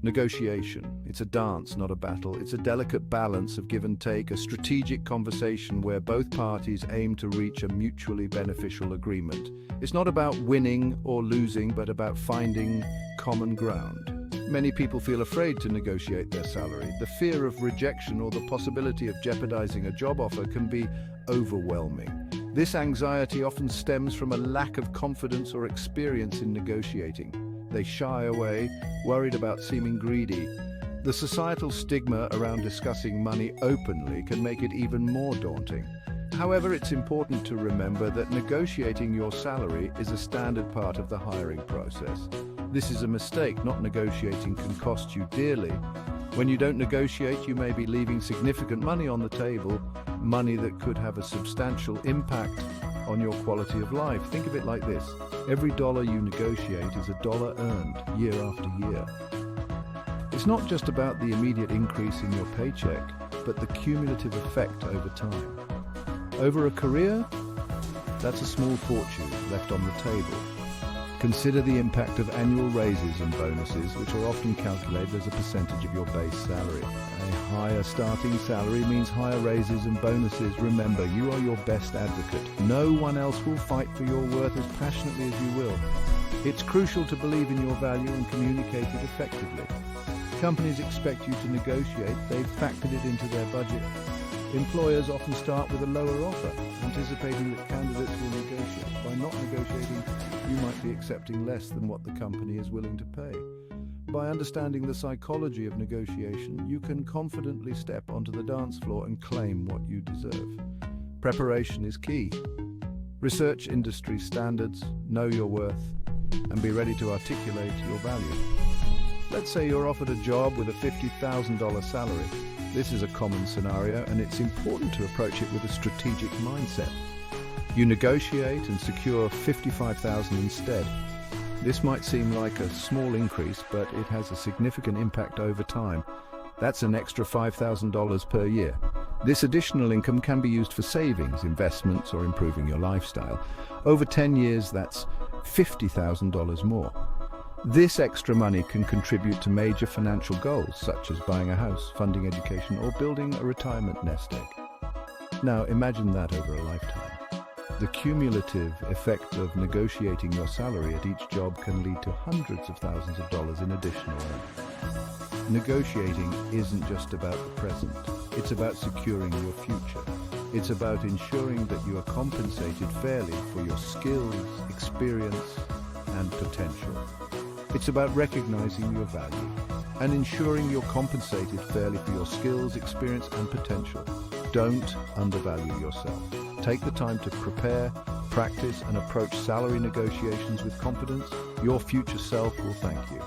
Negotiation. It's a dance, not a battle. It's a delicate balance of give and take, a strategic conversation where both parties aim to reach a mutually beneficial agreement. It's not about winning or losing, but about finding common ground. Many people feel afraid to negotiate their salary. The fear of rejection or the possibility of jeopardizing a job offer can be overwhelming. This anxiety often stems from a lack of confidence or experience in negotiating. They shy away, worried about seeming greedy. The societal stigma around discussing money openly can make it even more daunting. However, it's important to remember that negotiating your salary is a standard part of the hiring process. This is a mistake. Not negotiating can cost you dearly. When you don't negotiate, you may be leaving significant money on the table, money that could have a substantial impact on your quality of life. Think of it like this. Every dollar you negotiate is a dollar earned year after year. It's not just about the immediate increase in your paycheck, but the cumulative effect over time. Over a career, that's a small fortune left on the table. Consider the impact of annual raises and bonuses, which are often calculated as a percentage of your base salary. A higher starting salary means higher raises and bonuses. Remember, you are your best advocate. No one else will fight for your worth as passionately as you will. It's crucial to believe in your value and communicate it effectively. Companies expect you to negotiate. They've factored it into their budget. Employers often start with a lower offer, anticipating that candidates will negotiate. By not negotiating, you might be accepting less than what the company is willing to pay. By understanding the psychology of negotiation, you can confidently step onto the dance floor and claim what you deserve. Preparation is key. Research industry standards, know your worth, and be ready to articulate your value. Let's say you're offered a job with a $50,000 salary. This is a common scenario, and it's important to approach it with a strategic mindset. You negotiate and secure $55,000 instead. This might seem like a small increase, but it has a significant impact over time. That's an extra $5,000 per year. This additional income can be used for savings, investments, or improving your lifestyle. Over 10 years, that's $50,000 more. This extra money can contribute to major financial goals, such as buying a house, funding education, or building a retirement nest egg. Now, imagine that over a lifetime. The cumulative effect of negotiating your salary at each job can lead to hundreds of thousands of dollars in additional earnings. Negotiating isn't just about the present. It's about securing your future. It's about ensuring that you are compensated fairly for your skills, experience, and potential. It's about recognizing your value and ensuring you're compensated fairly for your skills, experience, and potential. Don't undervalue yourself. Take the time to prepare, practice, and approach salary negotiations with confidence. Your future self will thank you.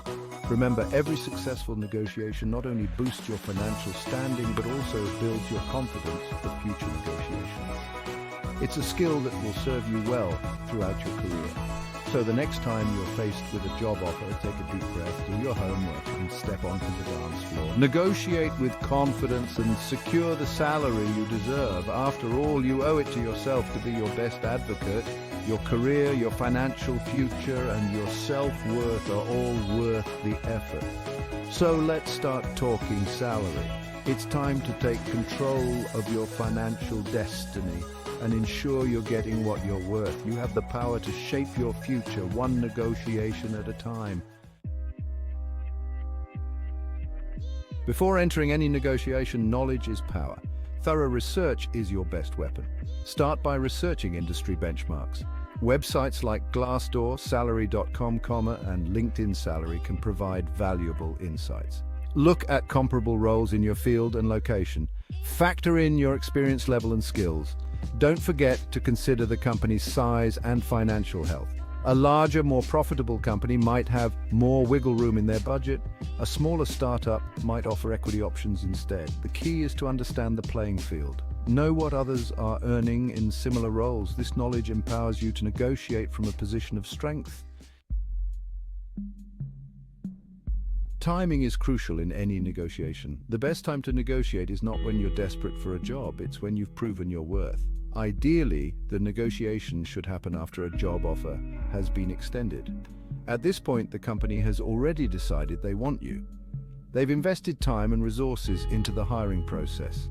Remember, every successful negotiation not only boosts your financial standing, but also builds your confidence for future negotiations. It's a skill that will serve you well throughout your career. So the next time you're faced with a job offer, take a deep breath, do your homework, and step onto the dance floor. Negotiate with confidence and secure the salary you deserve. After all, you owe it to yourself to be your best advocate. Your career, your financial future, and your self-worth are all worth the effort. So let's start talking salary. It's time to take control of your financial destiny and ensure you're getting what you're worth. You have the power to shape your future, one negotiation at a time. Before entering any negotiation, knowledge is power. Thorough research is your best weapon. Start by researching industry benchmarks. Websites like Glassdoor, Salary.com, and LinkedIn Salary can provide valuable insights. Look at comparable roles in your field and location. Factor in your experience level and skills. Don't forget to consider the company's size and financial health. A larger, more profitable company might have more wiggle room in their budget. A smaller startup might offer equity options instead. The key is to understand the playing field. Know what others are earning in similar roles. This knowledge empowers you to negotiate from a position of strength. Timing is crucial in any negotiation. The best time to negotiate is not when you're desperate for a job, it's when you've proven your worth. Ideally, the negotiation should happen after a job offer has been extended. At this point, the company has already decided they want you. They've invested time and resources into the hiring process.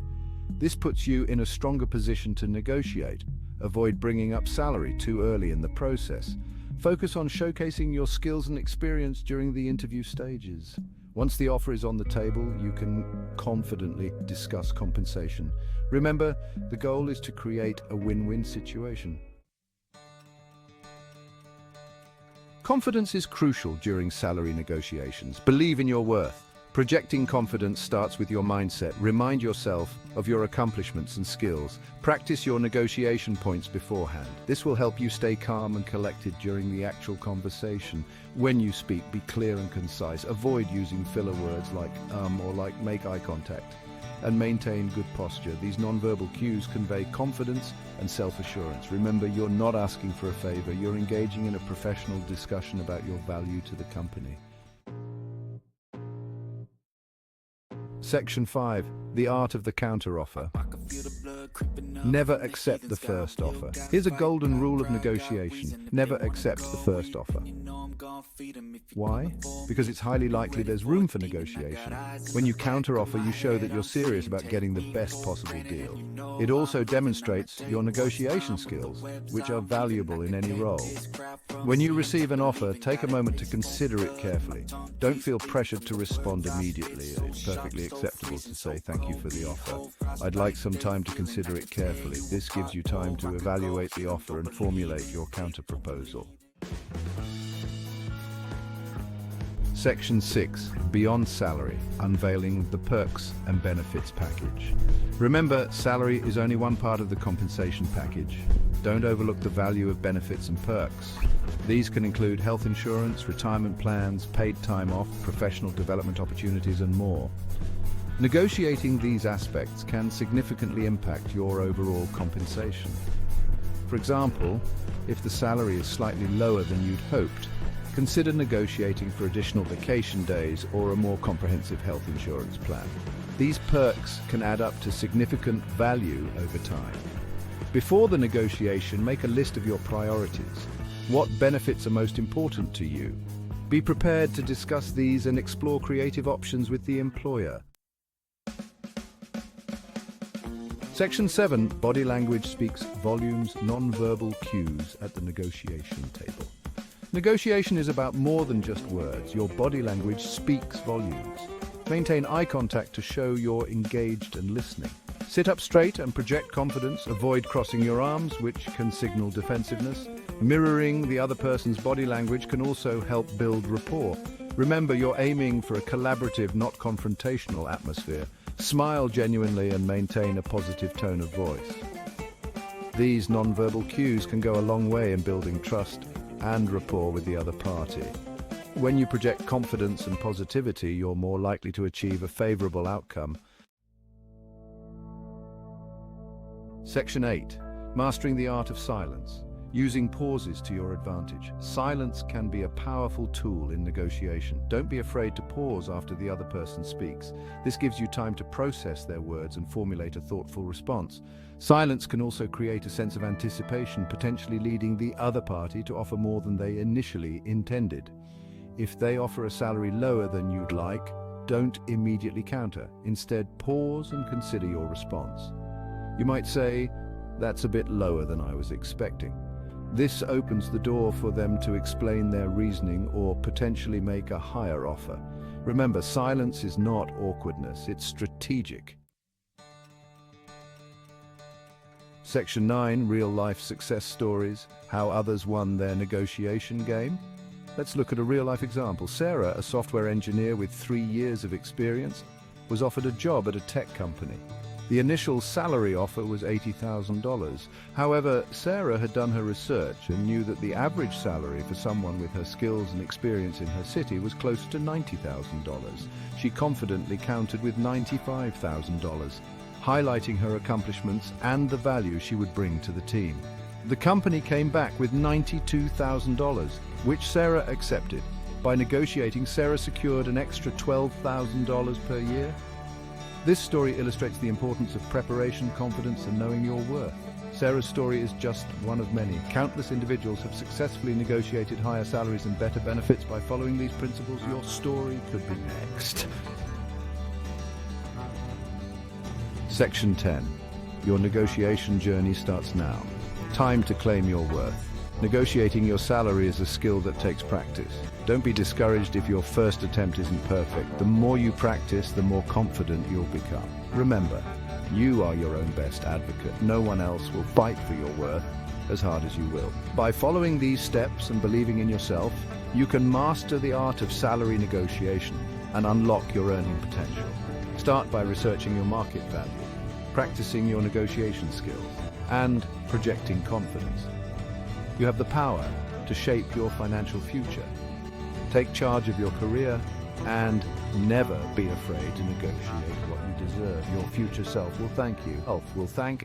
This puts you in a stronger position to negotiate. Avoid bringing up salary too early in the process. Focus on showcasing your skills and experience during the interview stages. Once the offer is on the table, you can confidently discuss compensation. Remember, the goal is to create a win-win situation. Confidence is crucial during salary negotiations. Believe in your worth. Projecting confidence starts with your mindset. Remind yourself of your accomplishments and skills. Practice your negotiation points beforehand. This will help you stay calm and collected during the actual conversation. When you speak, be clear and concise. Avoid using filler words like or like make eye contact. And maintain good posture. These nonverbal cues convey confidence and self-assurance. Remember, you're not asking for a favor. You're engaging in a professional discussion about your value to the company. Section 5. The art of the counteroffer. Never accept the first offer. Here's a golden rule of negotiation. Never accept the first offer. Why? Because it's highly likely there's room for negotiation. When you counteroffer, you show that you're serious about getting the best possible deal. It also demonstrates your negotiation skills, which are valuable in any role. When you receive an offer, take a moment to consider it carefully. Don't feel pressured to respond immediately. It's perfectly acceptable to say thank you for the offer. I'd like some time to consider it carefully. This gives you time to evaluate the offer and formulate your counter-proposal. Section 6. Beyond salary, unveiling the perks and benefits package. Remember, salary is only one part of the compensation package. Don't overlook the value of benefits and perks. These can include health insurance, retirement plans, paid time off, professional development opportunities, and more. Negotiating these aspects can significantly impact your overall compensation. For example, if the salary is slightly lower than you'd hoped, consider negotiating for additional vacation days or a more comprehensive health insurance plan. These perks can add up to significant value over time. Before the negotiation, make a list of your priorities. What benefits are most important to you? Be prepared to discuss these and explore creative options with the employer. Section 7. Body language speaks volumes, non-verbal cues at the negotiation table. Negotiation is about more than just words. Your body language speaks volumes. Maintain eye contact to show you're engaged and listening. Sit up straight and project confidence. Avoid crossing your arms, which can signal defensiveness. Mirroring the other person's body language can also help build rapport. Remember, you're aiming for a collaborative, not confrontational atmosphere. Smile genuinely and maintain a positive tone of voice. These nonverbal cues can go a long way in building trust and rapport with the other party. When you project confidence and positivity, you're more likely to achieve a favorable outcome. Section 8. Mastering the art of silence. Using pauses to your advantage. Silence can be a powerful tool in negotiation. Don't be afraid to pause after the other person speaks. This gives you time to process their words and formulate a thoughtful response. Silence can also create a sense of anticipation, potentially leading the other party to offer more than they initially intended. If they offer a salary lower than you'd like, don't immediately counter. Instead, pause and consider your response. You might say, "That's a bit lower than I was expecting." This opens the door for them to explain their reasoning or potentially make a higher offer. Remember, silence is not awkwardness, it's strategic. Section 9. Real-life success stories. How others won their negotiation game. Let's look at a real-life example. Sarah, a software engineer with 3 years of experience, was offered a job at a tech company. The initial salary offer was $80,000. However, Sarah had done her research and knew that the average salary for someone with her skills and experience in her city was closer to $90,000. She confidently countered with $95,000, highlighting her accomplishments and the value she would bring to the team. The company came back with $92,000, which Sarah accepted. By negotiating, Sarah secured an extra $12,000 per year. This story illustrates the importance of preparation, confidence, and knowing your worth. Sarah's story is just one of many. Countless individuals have successfully negotiated higher salaries and better benefits by following these principles. Your story could be next. Section 10. Your negotiation journey starts now. Time to claim your worth. Negotiating your salary is a skill that takes practice. Don't be discouraged if your first attempt isn't perfect. The more you practice, the more confident you'll become. Remember, you are your own best advocate. No one else will fight for your worth as hard as you will. By following these steps and believing in yourself, you can master the art of salary negotiation and unlock your earning potential. Start by researching your market value, practicing your negotiation skills, and projecting confidence. You have the power to shape your financial future. Take charge of your career and never be afraid to negotiate what you deserve. Your future self will thank you. Health will thank